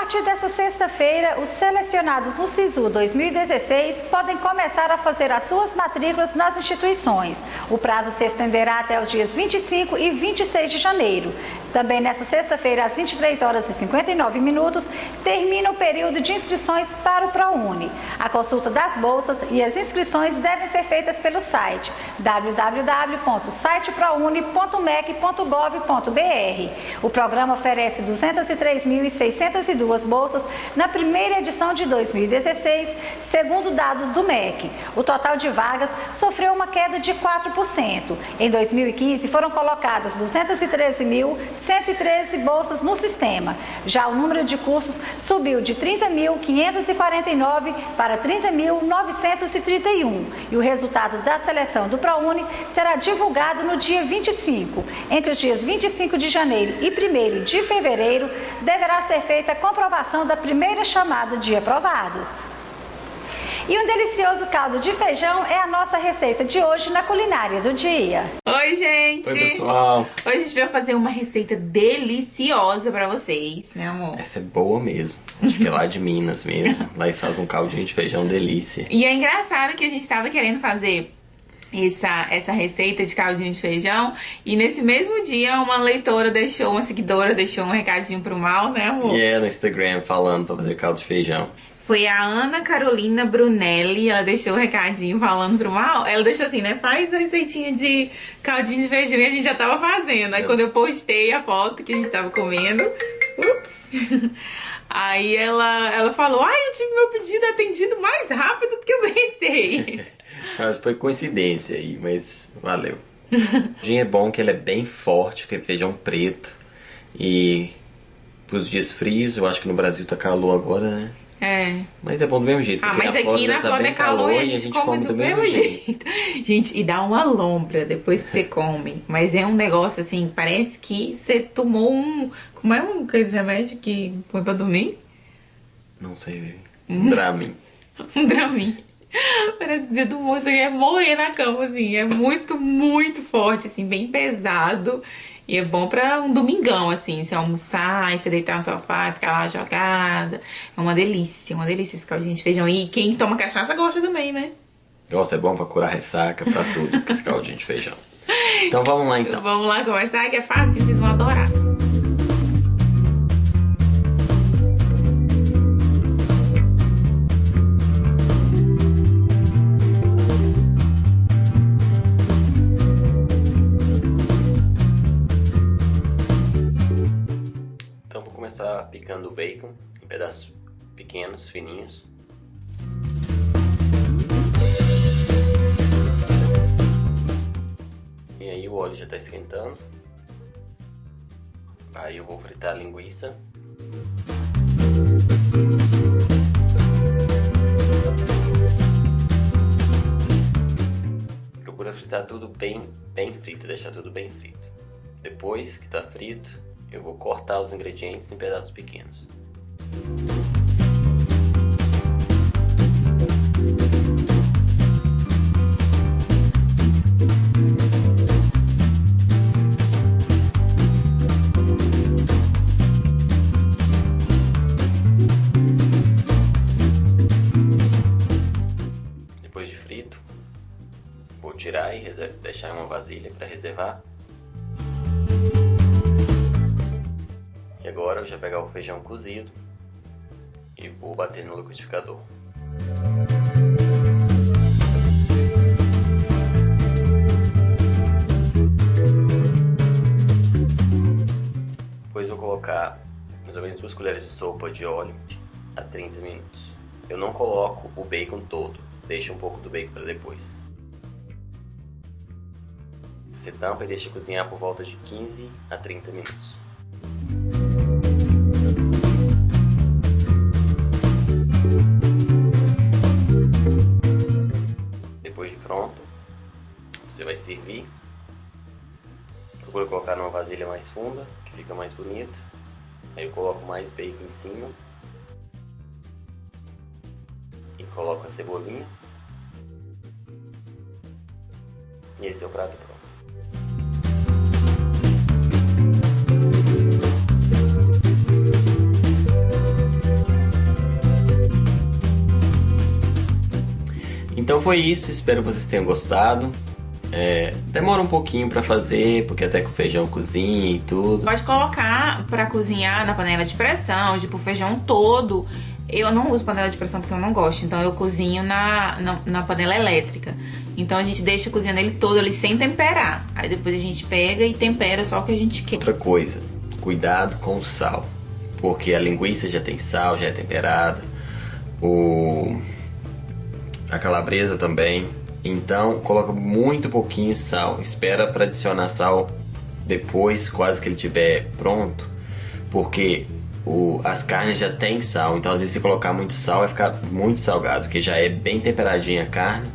partir desta sexta-feira, os selecionados no SISU 2016 podem começar a fazer as suas matrículas nas instituições. O prazo se estenderá até os dias 25 e 26 de janeiro. Também nesta sexta-feira, às 23 horas e 59 minutos, termina o período de inscrições para o ProUni. A consulta das bolsas e as inscrições devem ser feitas pelo site www.siteprouni.mec.gov.br. O programa oferece 203.602 bolsas na primeira edição de 2016, segundo dados do MEC. O total de vagas sofreu uma queda de 4%. Em 2015, foram colocadas 213.113 bolsas no sistema. Já o número de cursos subiu de 30.549 para 30.931. E o resultado da seleção do ProUni será divulgado no dia 25. Entre os dias 25 de janeiro e 1º de fevereiro, deverá ser feita a comprovação da primeira chamada de aprovados. E um delicioso caldo de feijão é a nossa receita de hoje na culinária do dia. Oi, gente! Oi, pessoal! Hoje a gente vai fazer uma receita deliciosa pra vocês, né, amor? Essa é boa mesmo. Acho que é lá de Minas mesmo. Lá eles fazem um caldinho de feijão delícia. E é engraçado que a gente tava querendo fazer essa receita de caldinho de feijão e nesse mesmo dia uma seguidora deixou um recadinho pro Mal, né, amor? E é no Instagram falando pra fazer caldo de feijão. Foi a Ana Carolina Brunelli, ela deixou um recadinho falando pro Mal. Ela deixou assim, né, faz a receitinha de caldinho de feijão e a gente já tava fazendo. Aí quando eu postei a foto que a gente tava comendo, ups, aí ela falou, ai, eu tive meu pedido atendido mais rápido do que eu pensei. Foi coincidência aí, mas valeu. O feijão é bom que ele é bem forte, porque é feijão preto. E pros dias frios, eu acho que no Brasil tá calor agora, né? É. Mas é bom do mesmo jeito. Ah, mas aqui na Flórida é calor e a gente come do mesmo jeito. Gente, e dá uma lombra depois que você come. Mas é um negócio assim, parece que você tomou um... Como é aquele remédio que põe pra dormir? Não sei, um Dramin. Um Dramin. Parece que você tomou, você quer morrer na cama, assim. É muito, muito forte, assim, bem pesado. E é bom pra um domingão, assim, você almoçar, você deitar no sofá, ficar lá jogada. É uma delícia esse caldinho de feijão. E quem toma cachaça gosta também, né? Nossa, é bom pra curar ressaca, pra tudo, esse caldinho de feijão. Então vamos lá, então. Vamos lá começar, que é fácil, vocês vão adorar. Picando o bacon em pedaços pequenos, fininhos. E aí o óleo já está esquentando. Aí eu vou fritar a linguiça. Procura fritar tudo bem frito, deixar tudo bem frito. Depois que está frito, eu vou cortar os ingredientes em pedaços pequenos. Depois de frito, vou tirar e deixar em uma vasilha para reservar. E agora eu já pegar o feijão cozido e vou bater no liquidificador. Depois vou colocar mais ou menos 2 colheres de sopa de óleo a 30 minutos. Eu não coloco o bacon todo, deixo um pouco do bacon para depois. Você tampa e deixa cozinhar por volta de 15 a 30 minutos. Depois de pronto, você vai servir. Procura colocar numa vasilha mais funda, que fica mais bonito. Aí eu coloco mais bacon em cima. E coloco a cebolinha. E esse é o prato pronto. Então foi isso, espero que vocês tenham gostado. Demora um pouquinho pra fazer, porque até que o feijão cozinha e tudo. Pode colocar pra cozinhar na panela de pressão, tipo o feijão todo. Eu não uso panela de pressão porque eu não gosto, então eu cozinho na panela elétrica. Então a gente deixa cozinhando ele todo ali sem temperar. Aí depois a gente pega e tempera só o que a gente quer. Outra coisa, cuidado com o sal, porque a linguiça já tem sal, já é temperada. A calabresa também. Então coloca muito pouquinho sal. Espera para adicionar sal depois, quase que ele estiver pronto, porque as carnes já tem sal. Então às vezes se colocar muito sal vai ficar muito salgado, porque já é bem temperadinha a carne.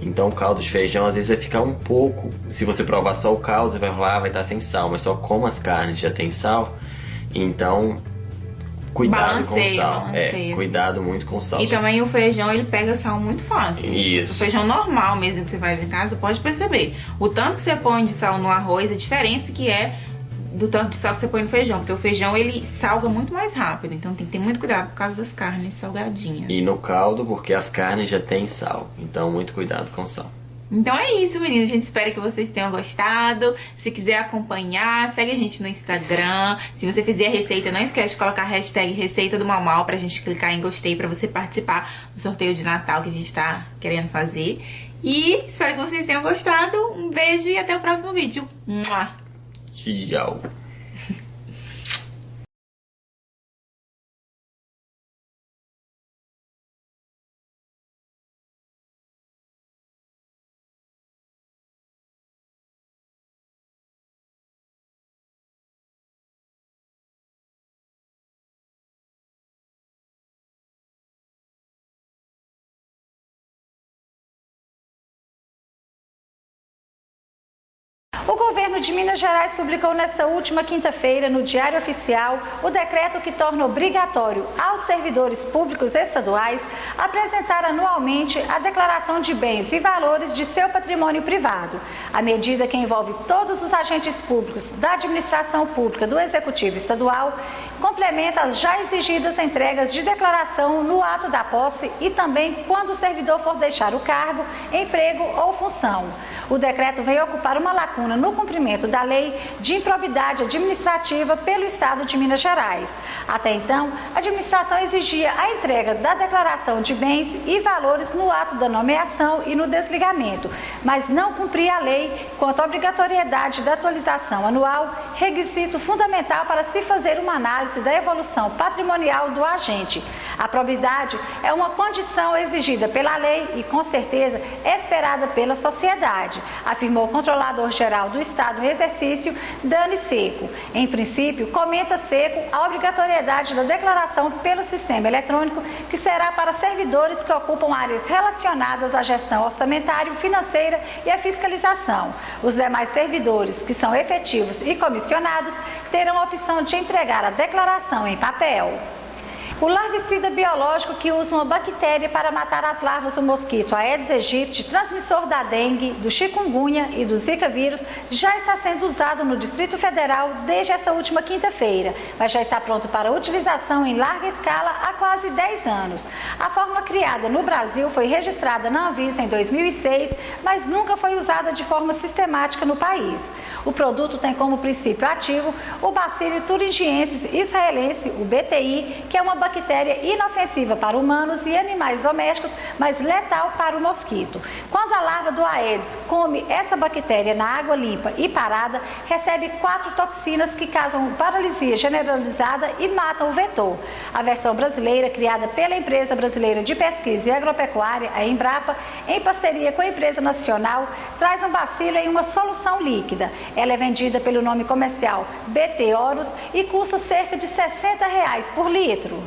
Então o caldo de feijão às vezes vai ficar um pouco. Se você provar só o caldo, você vai falar, vai estar sem sal. Mas só como as carnes já tem sal, então cuidado com o sal. Cuidado muito com o sal. E também o feijão, ele pega sal muito fácil. Isso. O feijão normal mesmo que você faz em casa, pode perceber. O tanto que você põe de sal no arroz, a diferença que é do tanto de sal que você põe no feijão. Porque o feijão, ele salga muito mais rápido. Então tem que ter muito cuidado por causa das carnes salgadinhas. E no caldo, porque as carnes já têm sal. Então muito cuidado com o sal. Então é isso, meninas. A gente espera que vocês tenham gostado. Se quiser acompanhar, segue a gente no Instagram. Se você fizer a receita, não esquece de colocar a hashtag Receita do Mau pra gente clicar em gostei pra você participar do sorteio de Natal que a gente tá querendo fazer. E espero que vocês tenham gostado. Um beijo e até o próximo vídeo. Tchau. O governo de Minas Gerais publicou nesta última quinta-feira, no Diário Oficial, o decreto que torna obrigatório aos servidores públicos estaduais apresentar anualmente a declaração de bens e valores de seu patrimônio privado. A medida, que envolve todos os agentes públicos da administração pública do Executivo Estadual, complementa as já exigidas entregas de declaração no ato da posse e também quando o servidor for deixar o cargo, emprego ou função. O decreto veio ocupar uma lacuna no cumprimento da Lei de Improbidade Administrativa pelo Estado de Minas Gerais. Até então, a administração exigia a entrega da declaração de bens e valores no ato da nomeação e no desligamento, mas não cumpria a lei quanto à obrigatoriedade da atualização anual, requisito fundamental para se fazer uma análise da evolução patrimonial do agente. A probidade é uma condição exigida pela lei e, com certeza, esperada pela sociedade, afirmou o controlador-geral do Estado em exercício, Dani Seco. Em princípio, comenta Seco a obrigatoriedade da declaração pelo sistema eletrônico, que será para servidores que ocupam áreas relacionadas à gestão orçamentária, financeira e à fiscalização. Os demais servidores, que são efetivos e comissionados, terão a opção de entregar a declaração em papel. O larvicida biológico, que usa uma bactéria para matar as larvas do mosquito Aedes aegypti, transmissor da dengue, do chikungunya e do zika vírus, já está sendo usado no Distrito Federal desde essa última quinta-feira, mas já está pronto para utilização em larga escala há quase 10 anos. A fórmula criada no Brasil foi registrada na Anvisa em 2006, mas nunca foi usada de forma sistemática no país. O produto tem como princípio ativo o Bacillus thuringiensis israelense, o BTI, que é uma bactéria inofensiva para humanos e animais domésticos, mas letal para o mosquito. Quando a larva do Aedes come essa bactéria na água limpa e parada, recebe 4 toxinas que causam paralisia generalizada e matam o vetor. A versão brasileira, criada pela Empresa Brasileira de Pesquisa e Agropecuária, a Embrapa, em parceria com a empresa nacional, traz um bacilo em uma solução líquida. Ela é vendida pelo nome comercial BT Horus e custa cerca de R$ 60 por litro.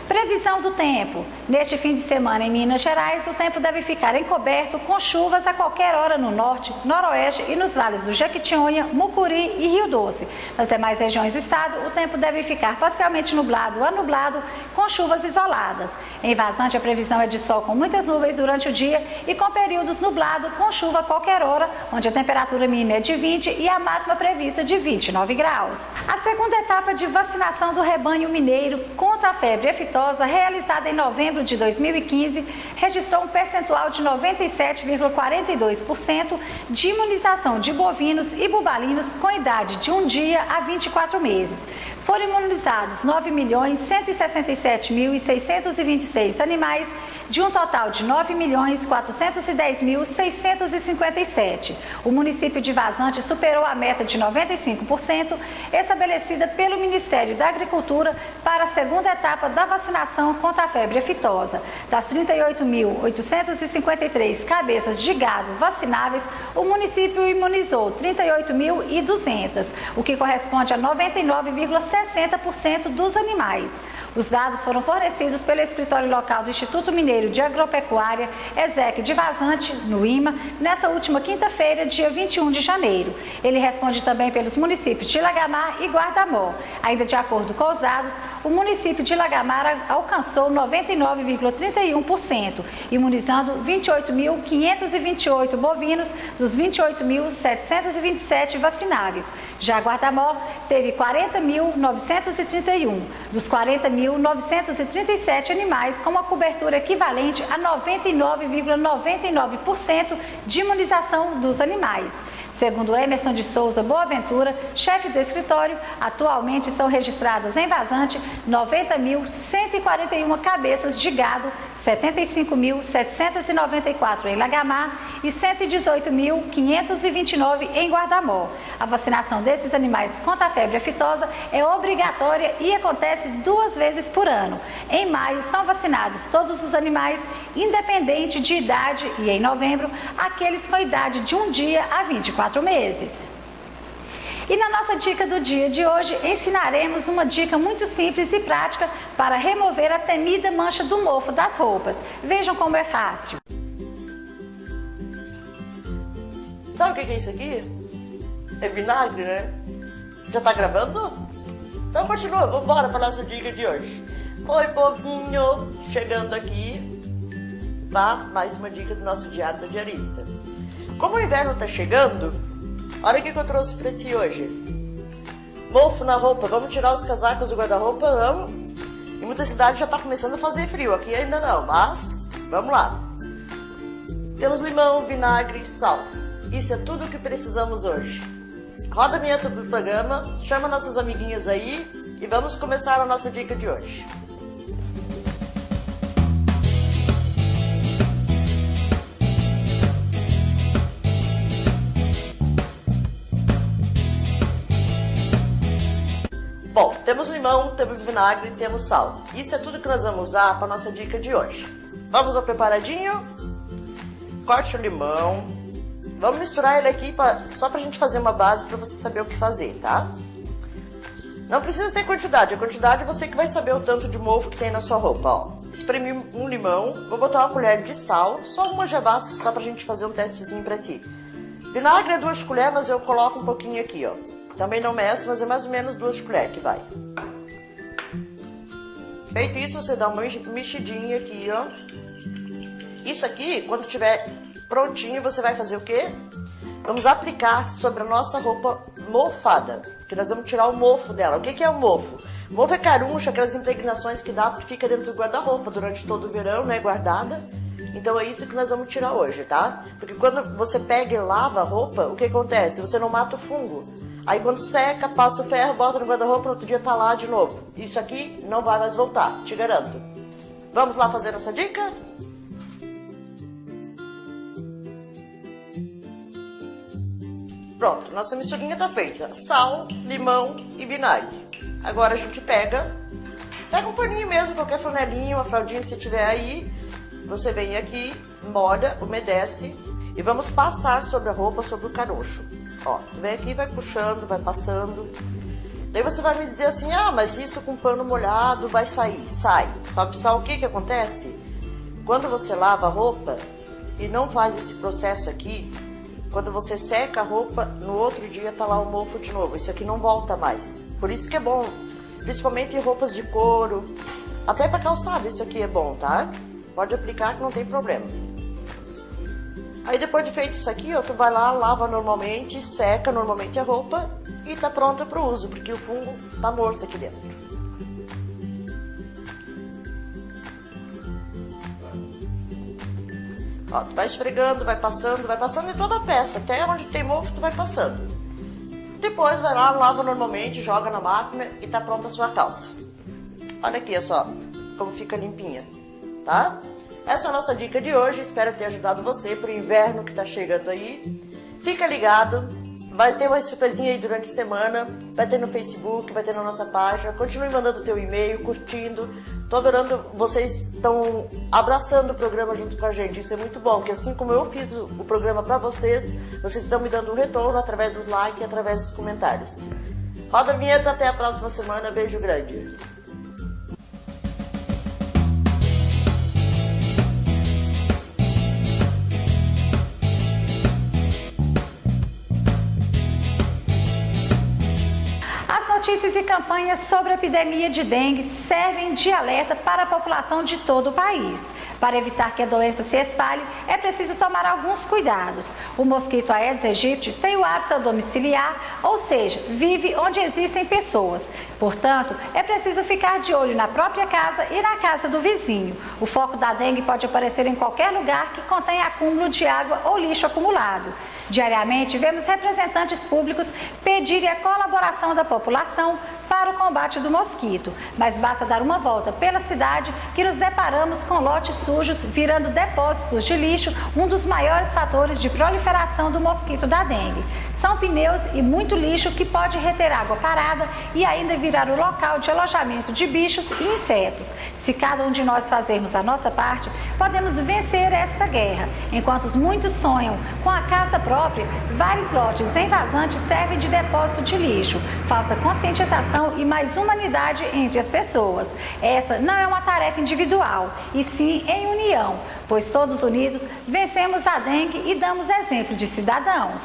Previsão do tempo. Neste fim de semana em Minas Gerais, o tempo deve ficar encoberto com chuvas a qualquer hora no norte, noroeste e nos vales do Jequitinhonha, Mucuri e Rio Doce. Nas demais regiões do estado, o tempo deve ficar parcialmente nublado a nublado, com chuvas isoladas. Em Vazante, a previsão é de sol com muitas nuvens durante o dia e com períodos nublado, com chuva a qualquer hora, onde a temperatura mínima é de 20 e a máxima prevista de 29 graus. A segunda etapa de vacinação do rebanho mineiro contra a febre aftosa Afetosa, realizada em novembro de 2015, registrou um percentual de 97,42% de imunização de bovinos e bubalinos com idade de 1 dia a 24 meses. Foram imunizados 9.167.626 animais, de um total de 9.410.657. O município de Vazante superou a meta de 95%, estabelecida pelo Ministério da Agricultura para a segunda etapa da vacinação contra a febre aftosa. Das 38.853 cabeças de gado vacináveis, o município imunizou 38.200, o que corresponde a 99,60% dos animais. Os dados foram fornecidos pelo escritório local do Instituto Mineiro de Agropecuária, ESEC de Vazante, no IMA, nessa última quinta-feira, dia 21 de janeiro. Ele responde também pelos municípios de Ilagamar e Guarda-Mor. Ainda de acordo com os dados, o município de Ilagamar alcançou 99,31%, imunizando 28.528 bovinos dos 28.727 vacináveis. Já Guarda-Mor teve 40.931, dos 40.937 animais, com uma cobertura equivalente a 99,99% de imunização dos animais. Segundo Emerson de Souza Boaventura, chefe do escritório, atualmente são registradas em Vazante 90.141 cabeças de gado, 75.794 em Ilagamar e 118.529 em Guarda-Mor. A vacinação desses animais contra a febre aftosa é obrigatória e acontece 2 vezes por ano. Em maio são vacinados todos os animais, independente de idade, e em novembro, aqueles com idade de 1 dia a 24 meses. E na nossa dica do dia de hoje, ensinaremos uma dica muito simples e prática para remover a temida mancha do mofo das roupas. Vejam como é fácil. Sabe o que é isso aqui? É vinagre, né? Já tá gravando? Então continua, vamos embora para nossa dica de hoje. Oi, povinho! Chegando aqui para mais uma dica do nosso diário da diarista. Como o inverno tá chegando, olha o que eu trouxe pra ti hoje. Mofo na roupa, vamos tirar os casacos do guarda-roupa, vamos. Em muitas cidades já tá começando a fazer frio, aqui ainda não, mas vamos lá. Temos limão, vinagre e sal. Isso é tudo o que precisamos hoje. Roda a vinheta do programa, chama nossas amiguinhas aí e vamos começar a nossa dica de hoje. Bom, temos limão, temos vinagre e temos sal. Isso é tudo que nós vamos usar para a nossa dica de hoje. Vamos ao preparadinho? Corte o limão. Vamos misturar ele aqui só para a gente fazer uma base para você saber o que fazer, tá? Não precisa ter quantidade. A quantidade é você que vai saber o tanto de mofo que tem na sua roupa, ó. Espremi um limão, vou botar uma colher de sal, só uma jabá, só pra gente fazer um testezinho pra ti. Vinagre é 2 colheres, mas eu coloco um pouquinho aqui, ó. Também não meço, mas é mais ou menos 2 colheres que vai. Feito isso, você dá uma mexidinha aqui, ó. Isso aqui, quando estiver prontinho, você vai fazer o quê? Vamos aplicar sobre a nossa roupa mofada, que nós vamos tirar o mofo dela. O que é o mofo? Mofo é caruncha, aquelas impregnações que dá, que fica dentro do guarda-roupa durante todo o verão, né, guardada. Então é isso que nós vamos tirar hoje, tá? Porque quando você pega e lava a roupa, o que acontece? Você não mata o fungo. Aí quando seca, passa o ferro, bota no guarda-roupa, no outro dia tá lá de novo. Isso aqui não vai mais voltar, te garanto. Vamos lá fazer nossa dica? Pronto, nossa misturinha tá feita. Sal, limão e vinagre. Agora a gente pega um paninho mesmo, qualquer flanelinha, uma fraldinha que você tiver aí. Você vem aqui, molha, umedece e vamos passar sobre a roupa, sobre o caroço. Ó, vem aqui, vai puxando, vai passando. Daí você vai me dizer assim, ah, mas isso com pano molhado vai sair. Sai. Só o que acontece? Quando você lava a roupa e não faz esse processo aqui, quando você seca a roupa, no outro dia tá lá o mofo de novo. Isso aqui não volta mais. Por isso que é bom, principalmente em roupas de couro, até para calçado isso aqui é bom, tá? Pode aplicar que não tem problema. Aí depois de feito isso aqui, ó, tu vai lá, lava normalmente, seca normalmente a roupa e tá pronta para o uso, porque o fungo tá morto aqui dentro. Ó, tu vai esfregando, vai passando em toda a peça, até onde tem mofo tu vai passando. Depois vai lá, lava normalmente, joga na máquina e tá pronta a sua calça. Olha aqui, só, como fica limpinha, tá? Essa é a nossa dica de hoje, espero ter ajudado você pro inverno que tá chegando aí. Fica ligado, vai ter uma surpresinha aí durante a semana, vai ter no Facebook, vai ter na nossa página. Continue mandando teu e-mail, curtindo. Tô adorando, vocês estão abraçando o programa junto com a gente, isso é muito bom, porque assim como eu fiz o programa para vocês estão me dando um retorno através dos likes e através dos comentários. Roda a vinheta, até a próxima semana, beijo grande. Notícias e campanhas sobre a epidemia de dengue servem de alerta para a população de todo o país. Para evitar que a doença se espalhe, é preciso tomar alguns cuidados. O mosquito Aedes aegypti tem o hábito domiciliar, ou seja, vive onde existem pessoas. Portanto, é preciso ficar de olho na própria casa e na casa do vizinho. O foco da dengue pode aparecer em qualquer lugar que contenha acúmulo de água ou lixo acumulado. Diariamente, vemos representantes públicos pedirem a colaboração da população para o combate do mosquito, mas basta dar uma volta pela cidade que nos deparamos com lotes sujos virando depósitos de lixo, um dos maiores fatores de proliferação do mosquito da dengue. São pneus e muito lixo que pode reter água parada e ainda virar o local de alojamento de bichos e insetos. Se cada um de nós fazermos a nossa parte, podemos vencer esta guerra. Enquanto muitos sonham com a casa própria, vários lotes em vazantes servem de depósito de lixo. Falta conscientização e mais humanidade entre as pessoas. Essa não é uma tarefa individual, e sim em união, pois todos unidos vencemos a dengue e damos exemplo de cidadãos.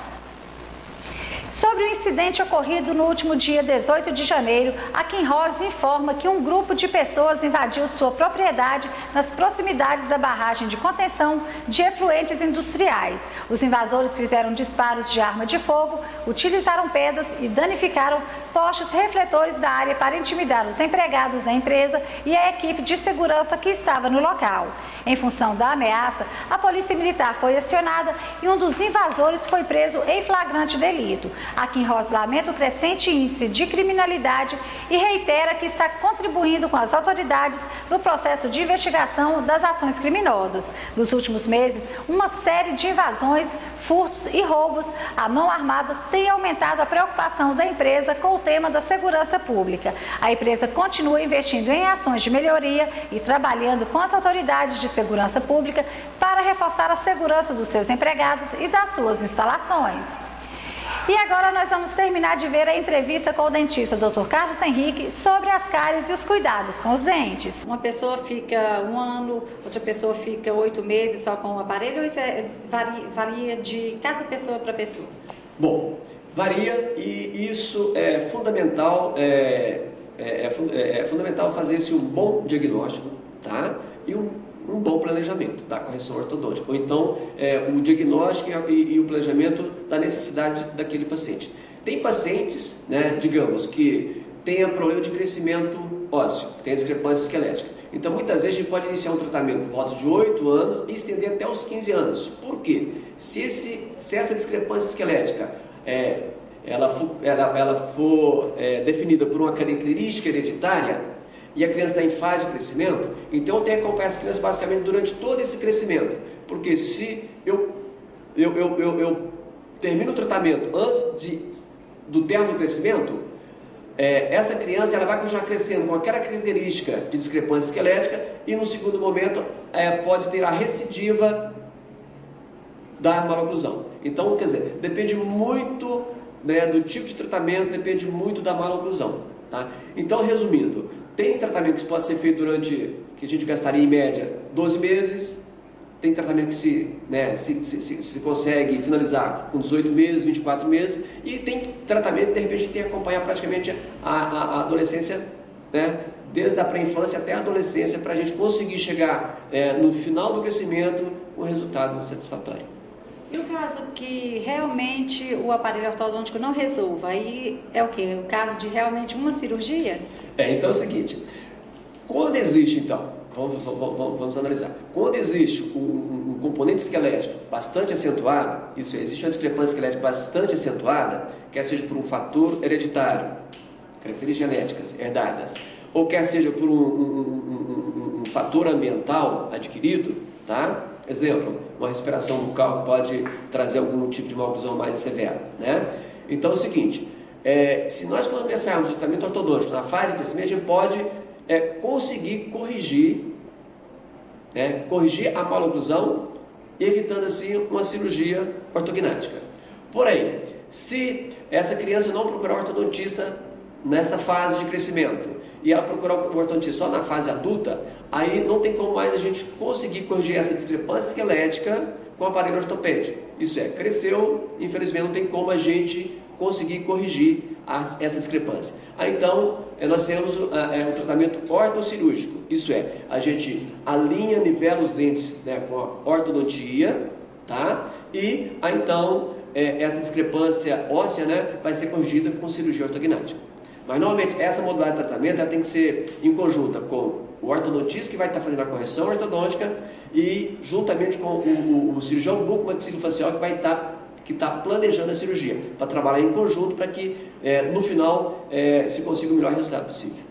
Sobre o incidente ocorrido no último dia 18 de janeiro, a Kim Rose informa que um grupo de pessoas invadiu sua propriedade nas proximidades da barragem de contenção de efluentes industriais. Os invasores fizeram disparos de arma de fogo, utilizaram pedras e danificaram postes refletores da área para intimidar os empregados da empresa e a equipe de segurança que estava no local. Em função da ameaça, a polícia militar foi acionada e um dos invasores foi preso em flagrante delito. A Kim Rose lamenta o crescente índice de criminalidade e reitera que está contribuindo com as autoridades no processo de investigação das ações criminosas. Nos últimos meses, uma série de invasões, furtos e roubos à mão armada tem aumentado a preocupação da empresa com o tema da segurança pública. A empresa continua investindo em ações de melhoria e trabalhando com as autoridades de segurança pública para reforçar a segurança dos seus empregados e das suas instalações. E agora nós vamos terminar de ver a entrevista com o dentista Dr. Carlos Henrique sobre as cáries e os cuidados com os dentes. Uma pessoa fica 1 ano, outra pessoa fica 8 meses só com o aparelho, ou isso varia de cada pessoa para pessoa? Bom, varia e isso é fundamental, fundamental fazer-se um bom diagnóstico, tá? E um bom planejamento da correção ortodôntica, ou então o diagnóstico e o planejamento da necessidade daquele paciente. Tem pacientes, né, digamos, que tenha problema de crescimento ósseo, tem discrepância esquelética. Então, muitas vezes a gente pode iniciar um tratamento por volta de 8 anos e estender até os 15 anos. Por quê? Se essa discrepância esquelética ela for definida por uma característica hereditária, e a criança está em fase de crescimento, então eu tenho que acompanhar essa criança basicamente durante todo esse crescimento. Porque se eu termino o tratamento antes do término do crescimento, essa criança ela vai continuar crescendo com aquela característica de discrepância esquelética e no segundo momento pode ter a recidiva da maloclusão. Então, quer dizer, depende muito, né, do tipo de tratamento, depende muito da maloclusão. Tá? Então, resumindo, tem tratamento que pode ser feito durante, que a gente gastaria em média 12 meses, tem tratamento que se consegue finalizar com 18 meses, 24 meses, e tem tratamento que de repente tem que acompanhar praticamente a adolescência, né, desde a pré-infância até a adolescência, para a gente conseguir chegar no final do crescimento com resultado satisfatório. E o caso que realmente o aparelho ortodôntico não resolva, aí é o quê? O caso de realmente uma cirurgia? Então é o seguinte, quando existe então, vamos analisar, quando existe um componente esquelético bastante acentuado, isso é, existe uma discrepância esquelética bastante acentuada, quer seja por um fator hereditário, características genéticas herdadas, ou quer seja por um fator ambiental adquirido, tá? Exemplo, uma respiração bucal que pode trazer algum tipo de maloclusão mais severa, né? Então é o seguinte, se nós começarmos o tratamento ortodôntico na fase de crescimento, a gente pode conseguir corrigir a maloclusão, evitando assim uma cirurgia ortognática. Porém, se essa criança não procurar o ortodontista nessa fase de crescimento e ela procurar o ortodontista só na fase adulta, aí não tem como mais a gente conseguir corrigir essa discrepância esquelética com o aparelho ortopédico. Isso é, cresceu, infelizmente não tem como a gente conseguir corrigir essa discrepância. Aí então, nós temos o tratamento ortocirúrgico, isso é, a gente alinha, nivela os dentes, né, com a ortodontia, tá? E aí então, essa discrepância óssea, né, vai ser corrigida com cirurgia ortognática. Mas normalmente essa modalidade de tratamento ela tem que ser em conjunta com o ortodontista que vai estar fazendo a correção ortodôntica e juntamente com o cirurgião bucomaxilofacial que vai estar planejando a cirurgia, para trabalhar em conjunto para que no final se consiga o melhor resultado possível.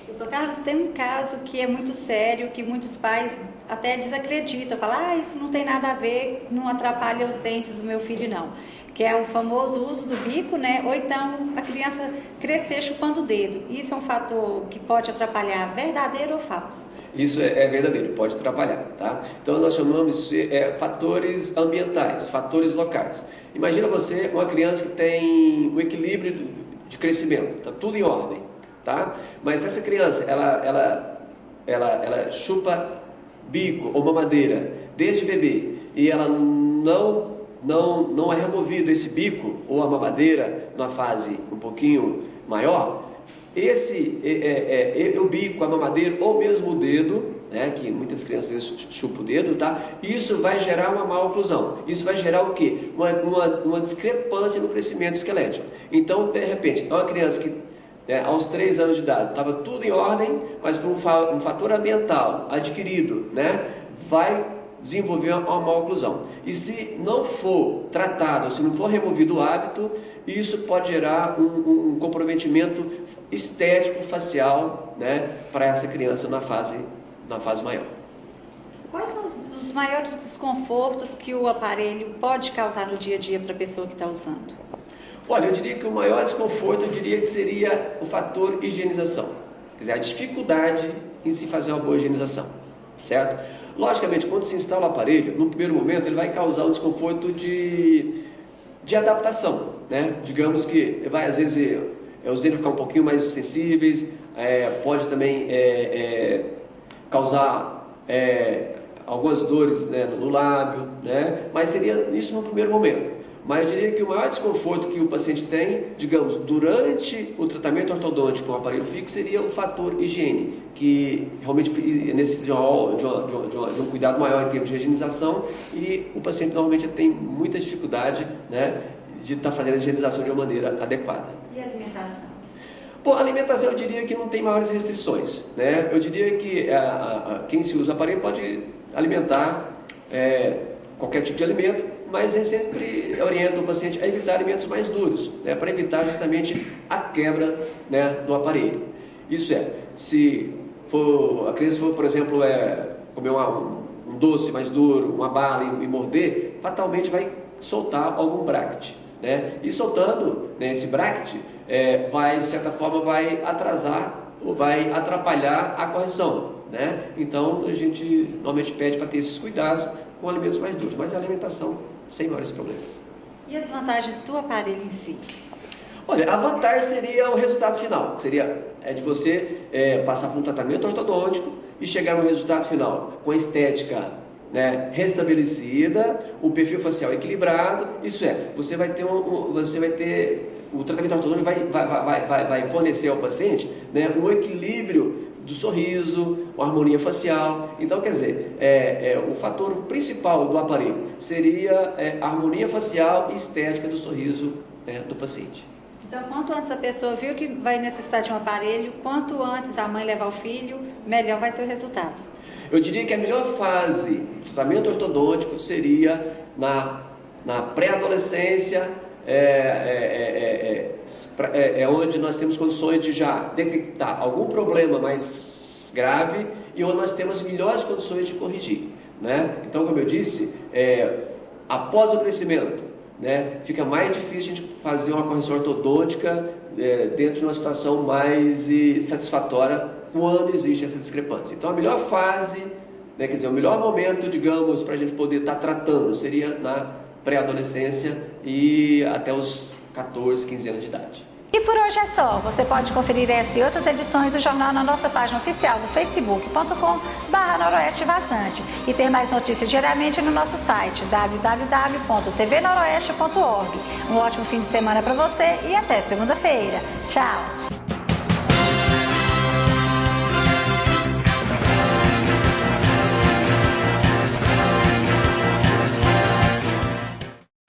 Doutor Carlos, tem um caso que é muito sério, que muitos pais até desacreditam, falam, isso não tem nada a ver, não atrapalha os dentes do meu filho não, que é o famoso uso do bico, né? Ou então a criança crescer chupando o dedo. Isso é um fator que pode atrapalhar, verdadeiro ou falso? Isso é verdadeiro, pode atrapalhar, tá? Então nós chamamos de fatores ambientais, fatores locais. Imagina você uma criança que tem um equilíbrio de crescimento, tá tudo em ordem, tá? Mas essa criança, ela chupa bico ou mamadeira desde bebê e ela não é removido esse bico ou a mamadeira numa fase um pouquinho maior, o bico, a mamadeira ou mesmo o dedo, né, que muitas crianças chupam o dedo, tá? Isso vai gerar uma maloclusão. Isso vai gerar o quê? Uma discrepância no crescimento esquelético. Então, de repente, é uma criança que aos 3 anos de idade estava tudo em ordem, mas por um fator ambiental adquirido, né, vai desenvolver uma maloclusão. E se não for tratado, se não for removido o hábito, isso pode gerar um comprometimento estético facial, né, para essa criança na fase maior. Quais são os maiores desconfortos que o aparelho pode causar no dia a dia para a pessoa que está usando? Olha, eu diria que o maior desconforto, que seria o fator higienização. Quer dizer, a dificuldade em se fazer uma boa higienização, certo? Logicamente, quando se instala o aparelho, no primeiro momento ele vai causar um desconforto de adaptação, né? Digamos que vai, às vezes, os dentes ficar um pouquinho mais sensíveis, pode também causar algumas dores, né, no lábio, né? Mas seria isso no primeiro momento. Mas eu diria que o maior desconforto que o paciente tem, digamos, durante o tratamento ortodôntico com o aparelho fixo, seria o fator higiene, que realmente necessita de um cuidado maior em termos de higienização, e o paciente normalmente tem muita dificuldade, né, de estar fazendo a higienização de uma maneira adequada. E a alimentação? Bom, a alimentação eu diria que não tem maiores restrições, né? Eu diria que quem se usa o aparelho pode alimentar qualquer tipo de alimento, mas eu sempre oriento o paciente a evitar alimentos mais duros, né, para evitar justamente a quebra, né, do aparelho. Isso é, se a criança for, por exemplo, comer um doce mais duro, uma bala e morder, fatalmente vai soltar algum bracket, né? E soltando, né, esse bracket, de certa forma, vai atrasar ou vai atrapalhar a correção, né? Então a gente normalmente pede para ter esses cuidados com alimentos mais duros, mas a alimentação sem maiores problemas. E as vantagens do aparelho em si? Olha, a vantagem seria o resultado final, que seria de você passar por um tratamento ortodôntico e chegar no resultado final com a estética, né, restabelecida, o perfil facial equilibrado. Isso é, você vai ter o tratamento ortodôntico vai fornecer ao paciente, né, um equilíbrio do sorriso, uma harmonia facial. Então, quer dizer, o fator principal do aparelho seria a harmonia facial e estética do sorriso, né, do paciente. Então, quanto antes a pessoa viu que vai necessitar de um aparelho, quanto antes a mãe levar o filho, melhor vai ser o resultado. Eu diria que a melhor fase do tratamento ortodôntico seria na pré-adolescência, onde nós temos condições de já detectar algum problema mais grave e onde nós temos melhores condições de corrigir, né? Então, como eu disse, após o crescimento, né, fica mais difícil a gente fazer uma correção ortodôntica dentro de uma situação mais satisfatória quando existe essa discrepância. Então, a melhor fase, né, quer dizer, o melhor momento, digamos, para a gente poder estar tratando seria na pré-adolescência e até os 14, 15 anos de idade. E por hoje é só. Você pode conferir essa e outras edições do jornal na nossa página oficial do facebook.com/Noroeste Vazante e ter mais notícias diariamente no nosso site www.tvnoroeste.org. Um ótimo fim de semana para você e até segunda-feira. Tchau!